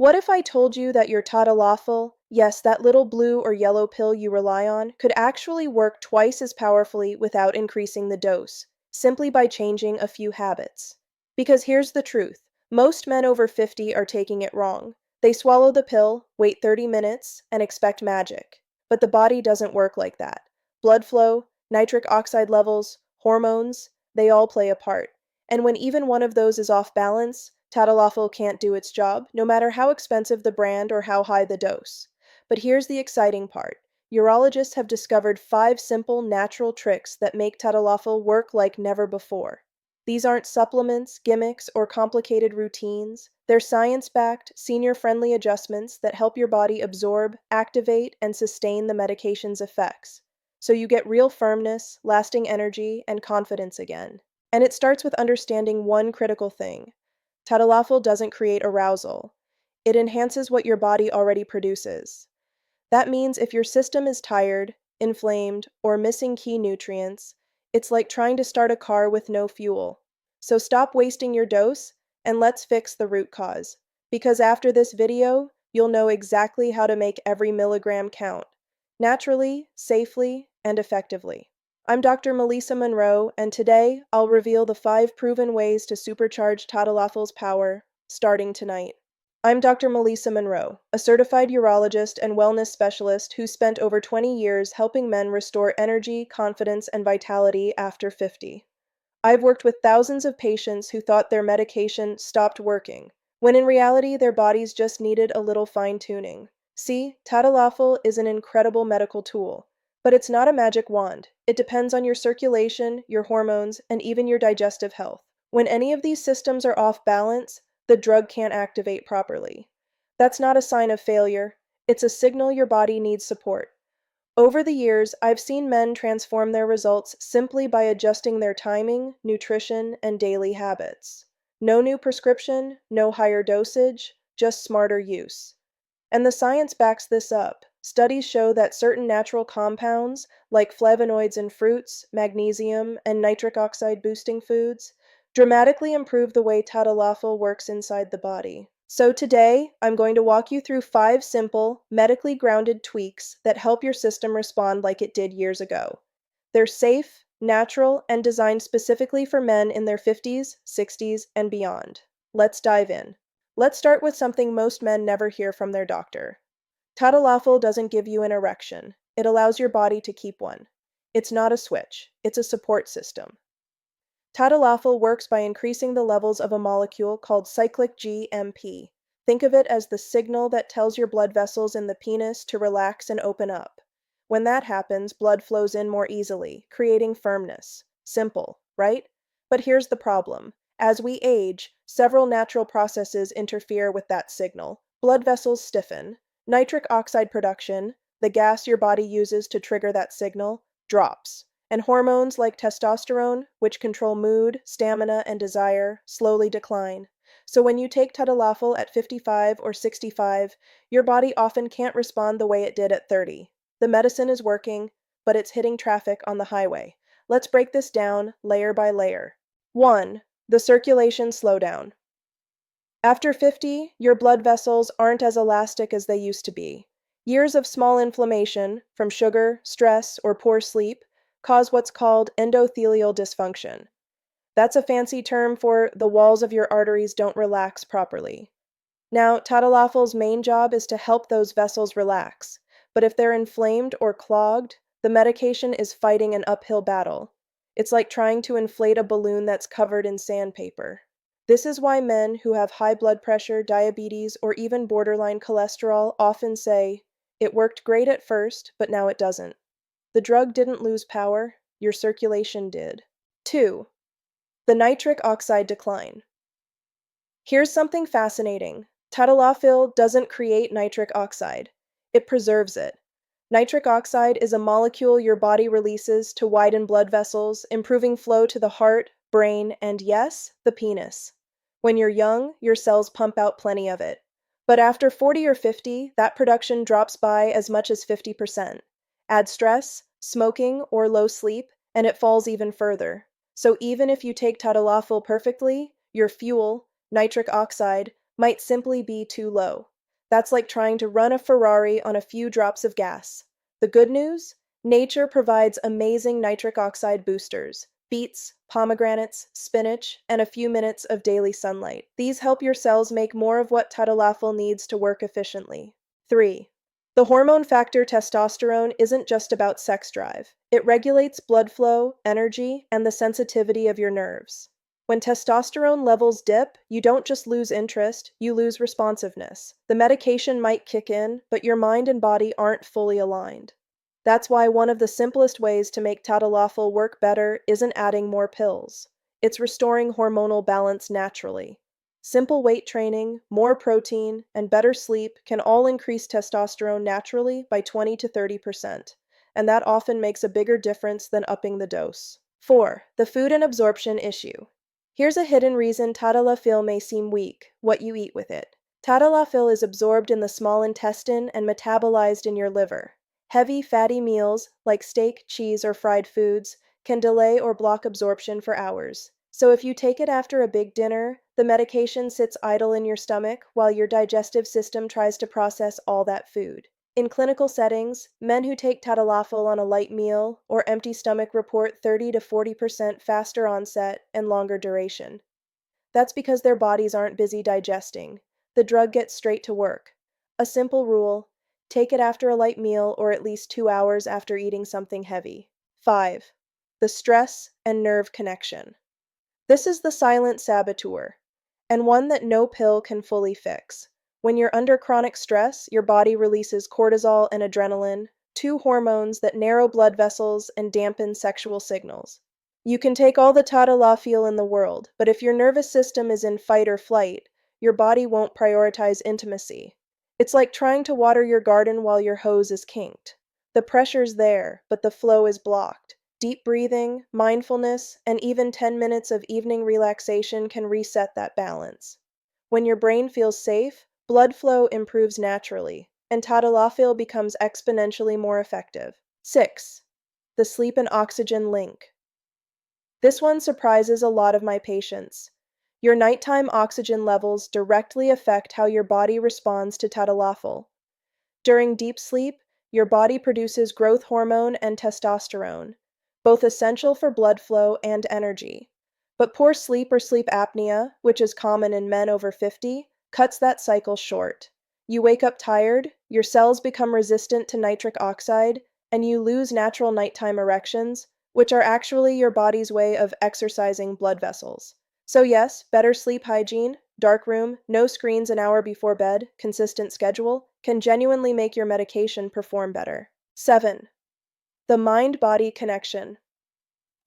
What if I told you that your Tadalafil, yes, that little blue or yellow pill you rely on, could actually work twice as powerfully without increasing the dose, simply by changing a few habits? Because here's the truth. Most men over 50 are taking it wrong. They swallow the pill, wait 30 minutes, and expect magic. But the body doesn't work like that. Blood flow, nitric oxide levels, hormones, they all play a part. And when even one of those is off balance, Tadalafil can't do its job, no matter how expensive the brand or how high the dose. But here's the exciting part. Urologists have discovered 5 simple, natural tricks that make Tadalafil work like never before. These aren't supplements, gimmicks, or complicated routines. They're science-backed, senior-friendly adjustments that help your body absorb, activate, and sustain the medication's effects. So you get real firmness, lasting energy, and confidence again. And it starts with understanding one critical thing. Tadalafil doesn't create arousal. It enhances what your body already produces. That means if your system is tired, inflamed, or missing key nutrients, it's like trying to start a car with no fuel. So stop wasting your dose, and let's fix the root cause. Because after this video, you'll know exactly how to make every milligram count. Naturally, safely, and effectively. I'm Dr. Melissa Monroe, and today I'll reveal the 5 proven ways to supercharge Tadalafil's power, starting tonight. I'm Dr. Melissa Monroe, a certified urologist and wellness specialist who spent over 20 years helping men restore energy, confidence, and vitality after 50. I've worked with thousands of patients who thought their medication stopped working, when in reality their bodies just needed a little fine-tuning. See, Tadalafil is an incredible medical tool, but it's not a magic wand. It depends on your circulation, your hormones, and even your digestive health. When any of these systems are off balance, the drug can't activate properly. That's not a sign of failure. It's a signal your body needs support. Over the years, I've seen men transform their results simply by adjusting their timing, nutrition, and daily habits. No new prescription, no higher dosage, just smarter use. And the science backs this up. Studies show that certain natural compounds, like flavonoids in fruits, magnesium, and nitric oxide boosting foods, dramatically improve the way Tadalafil works inside the body. So today, I'm going to walk you through 5 simple, medically grounded tweaks that help your system respond like it did years ago. They're safe, natural, and designed specifically for men in their 50s, 60s, and beyond. Let's dive in. Let's start with something most men never hear from their doctor. Tadalafil doesn't give you an erection. It allows your body to keep one. It's not a switch. It's a support system. Tadalafil works by increasing the levels of a molecule called cyclic GMP. Think of it as the signal that tells your blood vessels in the penis to relax and open up. When that happens, blood flows in more easily, creating firmness. Simple, right? But here's the problem. As we age, several natural processes interfere with that signal. Blood vessels stiffen. Nitric oxide production, the gas your body uses to trigger that signal, drops. And hormones like testosterone, which control mood, stamina, and desire, slowly decline. So when you take Tadalafil at 55 or 65, your body often can't respond the way it did at 30. The medicine is working, but it's hitting traffic on the highway. Let's break this down layer by layer. 1. The circulation slowdown. After 50, your blood vessels aren't as elastic as they used to be. Years of small inflammation, from sugar, stress, or poor sleep, cause what's called endothelial dysfunction. That's a fancy term for the walls of your arteries don't relax properly. Now, Tadalafil's main job is to help those vessels relax, but if they're inflamed or clogged, the medication is fighting an uphill battle. It's like trying to inflate a balloon that's covered in sandpaper. This is why men who have high blood pressure, diabetes, or even borderline cholesterol often say, "It worked great at first, but now it doesn't." The drug didn't lose power, your circulation did. 2. The nitric oxide decline. Here's something fascinating. Tadalafil doesn't create nitric oxide. It preserves it. Nitric oxide is a molecule your body releases to widen blood vessels, improving flow to the heart, brain, and yes, the penis. When you're young, your cells pump out plenty of it. But after 40 or 50, that production drops by as much as 50%. Add stress, smoking, or low sleep, and it falls even further. So even if you take Tadalafil perfectly, your fuel, nitric oxide, might simply be too low. That's like trying to run a Ferrari on a few drops of gas. The good news? Nature provides amazing nitric oxide boosters. Beets, pomegranates, spinach, and a few minutes of daily sunlight. These help your cells make more of what Tadalafil needs to work efficiently. 3. The hormone factor testosterone isn't just about sex drive. It regulates blood flow, energy, and the sensitivity of your nerves. When testosterone levels dip, you don't just lose interest, you lose responsiveness. The medication might kick in, but your mind and body aren't fully aligned. That's why one of the simplest ways to make Tadalafil work better isn't adding more pills. It's restoring hormonal balance naturally. Simple weight training, more protein, and better sleep can all increase testosterone naturally by 20 to 30%, and that often makes a bigger difference than upping the dose. 4. The food and absorption issue. Here's a hidden reason Tadalafil may seem weak: what you eat with it. Tadalafil is absorbed in the small intestine and metabolized in your liver. Heavy, fatty meals, like steak, cheese, or fried foods, can delay or block absorption for hours. So if you take it after a big dinner, the medication sits idle in your stomach while your digestive system tries to process all that food. In clinical settings, men who take Tadalafil on a light meal or empty stomach report 30 to 40% faster onset and longer duration. That's because their bodies aren't busy digesting. The drug gets straight to work. A simple rule: take it after a light meal or at least 2 hours after eating something heavy. 5. The stress and nerve connection. This is the silent saboteur, and one that no pill can fully fix. When you're under chronic stress, your body releases cortisol and adrenaline, two hormones that narrow blood vessels and dampen sexual signals. You can take all the Tadalafil in the world, but if your nervous system is in fight or flight, your body won't prioritize intimacy. It's like trying to water your garden while your hose is kinked. The pressure's there, but the flow is blocked. Deep breathing, mindfulness, and even 10 minutes of evening relaxation can reset that balance. When your brain feels safe, blood flow improves naturally, and Tadalafil becomes exponentially more effective. 6. The sleep and oxygen link. This one surprises a lot of my patients. Your nighttime oxygen levels directly affect how your body responds to Tadalafil. During deep sleep, your body produces growth hormone and testosterone, both essential for blood flow and energy. But poor sleep or sleep apnea, which is common in men over 50, cuts that cycle short. You wake up tired, your cells become resistant to nitric oxide, and you lose natural nighttime erections, which are actually your body's way of exercising blood vessels. So yes, better sleep hygiene, dark room, no screens an hour before bed, consistent schedule, can genuinely make your medication perform better. 7. The mind-body connection.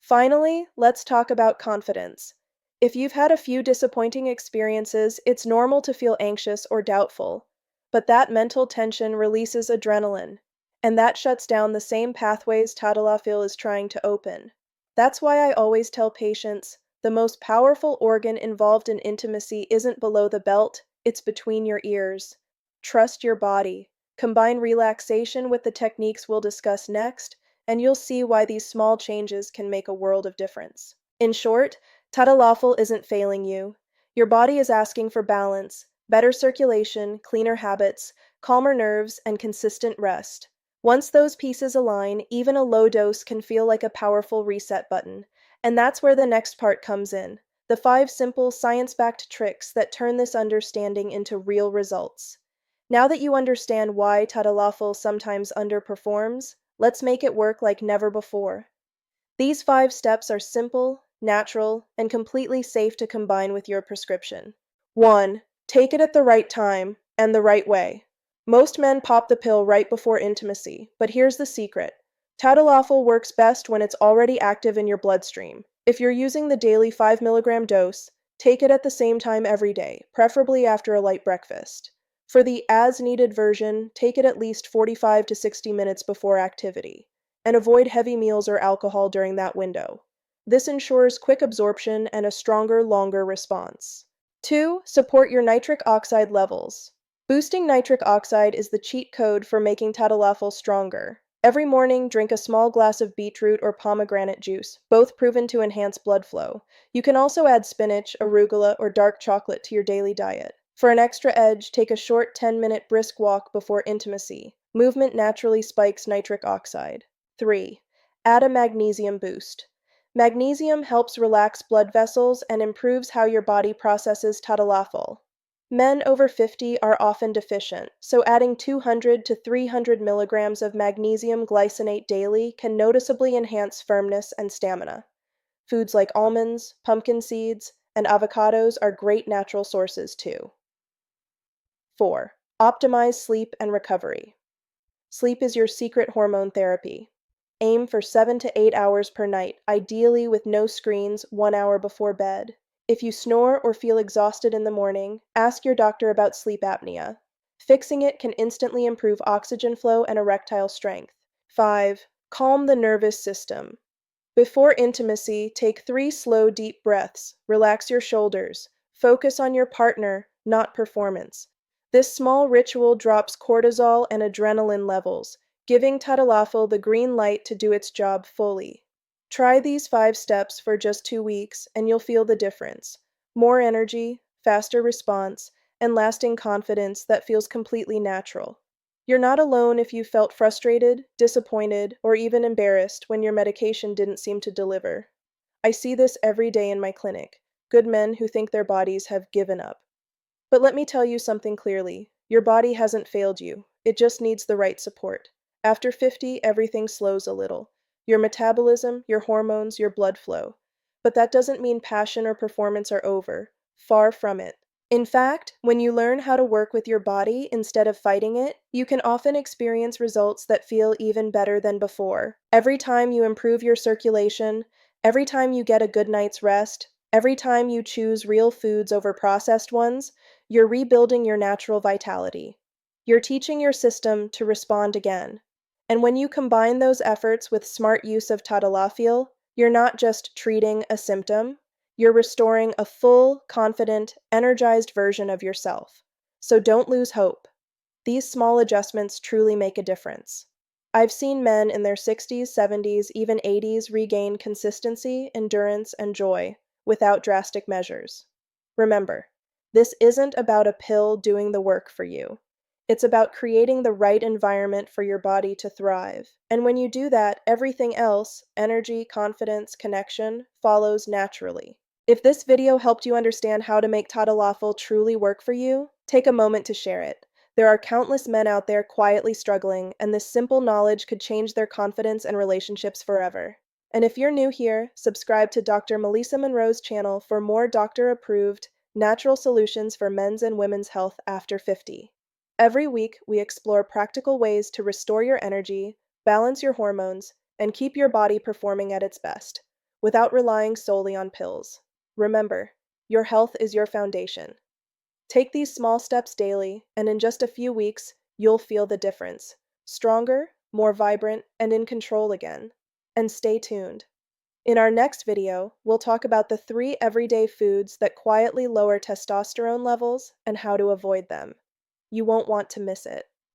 Finally, let's talk about confidence. If you've had a few disappointing experiences, it's normal to feel anxious or doubtful. But that mental tension releases adrenaline, and that shuts down the same pathways Tadalafil is trying to open. That's why I always tell patients, the most powerful organ involved in intimacy isn't below the belt, it's between your ears. Trust your body. Combine relaxation with the techniques we'll discuss next, and you'll see why these small changes can make a world of difference. In short, Tadalafil isn't failing you. Your body is asking for balance, better circulation, cleaner habits, calmer nerves, and consistent rest. Once those pieces align, even a low dose can feel like a powerful reset button. And that's where the next part comes in: the 5 simple, science-backed tricks that turn this understanding into real results. Now that you understand why Tadalafil sometimes underperforms, let's make it work like never before. These 5 steps are simple, natural, and completely safe to combine with your prescription. 1. Take it at the right time and the right way. Most men pop the pill right before intimacy, but here's the secret. Tadalafil works best when it's already active in your bloodstream. If you're using the daily 5 mg dose, take it at the same time every day, preferably after a light breakfast. For the as-needed version, take it at least 45 to 60 minutes before activity, and avoid heavy meals or alcohol during that window. This ensures quick absorption and a stronger, longer response. 2. Support your nitric oxide levels. Boosting nitric oxide is the cheat code for making Tadalafil stronger. Every morning, drink a small glass of beetroot or pomegranate juice, both proven to enhance blood flow. You can also add spinach, arugula, or dark chocolate to your daily diet. For an extra edge, take a short 10-minute brisk walk before intimacy. Movement naturally spikes nitric oxide. 3. Add a magnesium boost. Magnesium helps relax blood vessels and improves how your body processes tadalafil. Men over 50 are often deficient, so adding 200 to 300 milligrams of magnesium glycinate daily can noticeably enhance firmness and stamina. Foods like almonds, pumpkin seeds, and avocados are great natural sources too. 4. Optimize sleep and recovery. Sleep is your secret hormone therapy. Aim for 7 to 8 hours per night, ideally with no screens 1 hour before bed. If you snore or feel exhausted in the morning, ask your doctor about sleep apnea. Fixing it can instantly improve oxygen flow and erectile strength. 5. Calm the nervous system. Before intimacy, take 3 slow, deep breaths. Relax your shoulders. Focus on your partner, not performance. This small ritual drops cortisol and adrenaline levels, giving Tadalafil the green light to do its job fully. Try these 5 steps for just 2 weeks, and you'll feel the difference. More energy, faster response, and lasting confidence that feels completely natural. You're not alone if you felt frustrated, disappointed, or even embarrassed when your medication didn't seem to deliver. I see this every day in my clinic, good men who think their bodies have given up. But let me tell you something clearly. Your body hasn't failed you. It just needs the right support. After 50, everything slows a little. Your metabolism, your hormones, your blood flow. But that doesn't mean passion or performance are over. Far from it. In fact, when you learn how to work with your body instead of fighting it, you can often experience results that feel even better than before. Every time you improve your circulation, every time you get a good night's rest, every time you choose real foods over processed ones, you're rebuilding your natural vitality. You're teaching your system to respond again. And when you combine those efforts with smart use of Tadalafil, you're not just treating a symptom, you're restoring a full, confident, energized version of yourself. So don't lose hope. These small adjustments truly make a difference. I've seen men in their 60s, 70s, even 80s regain consistency, endurance, and joy without drastic measures. Remember, this isn't about a pill doing the work for you. It's about creating the right environment for your body to thrive. And when you do that, everything else, energy, confidence, connection, follows naturally. If this video helped you understand how to make Tadalafil truly work for you, take a moment to share it. There are countless men out there quietly struggling, and this simple knowledge could change their confidence and relationships forever. And if you're new here, subscribe to Dr. Melissa Monroe's channel for more doctor-approved, natural solutions for men's and women's health after 50. Every week, we explore practical ways to restore your energy, balance your hormones, and keep your body performing at its best, without relying solely on pills. Remember, your health is your foundation. Take these small steps daily, and in just a few weeks, you'll feel the difference. Stronger, more vibrant, and in control again. And stay tuned. In our next video, we'll talk about the 3 everyday foods that quietly lower testosterone levels and how to avoid them. You won't want to miss it.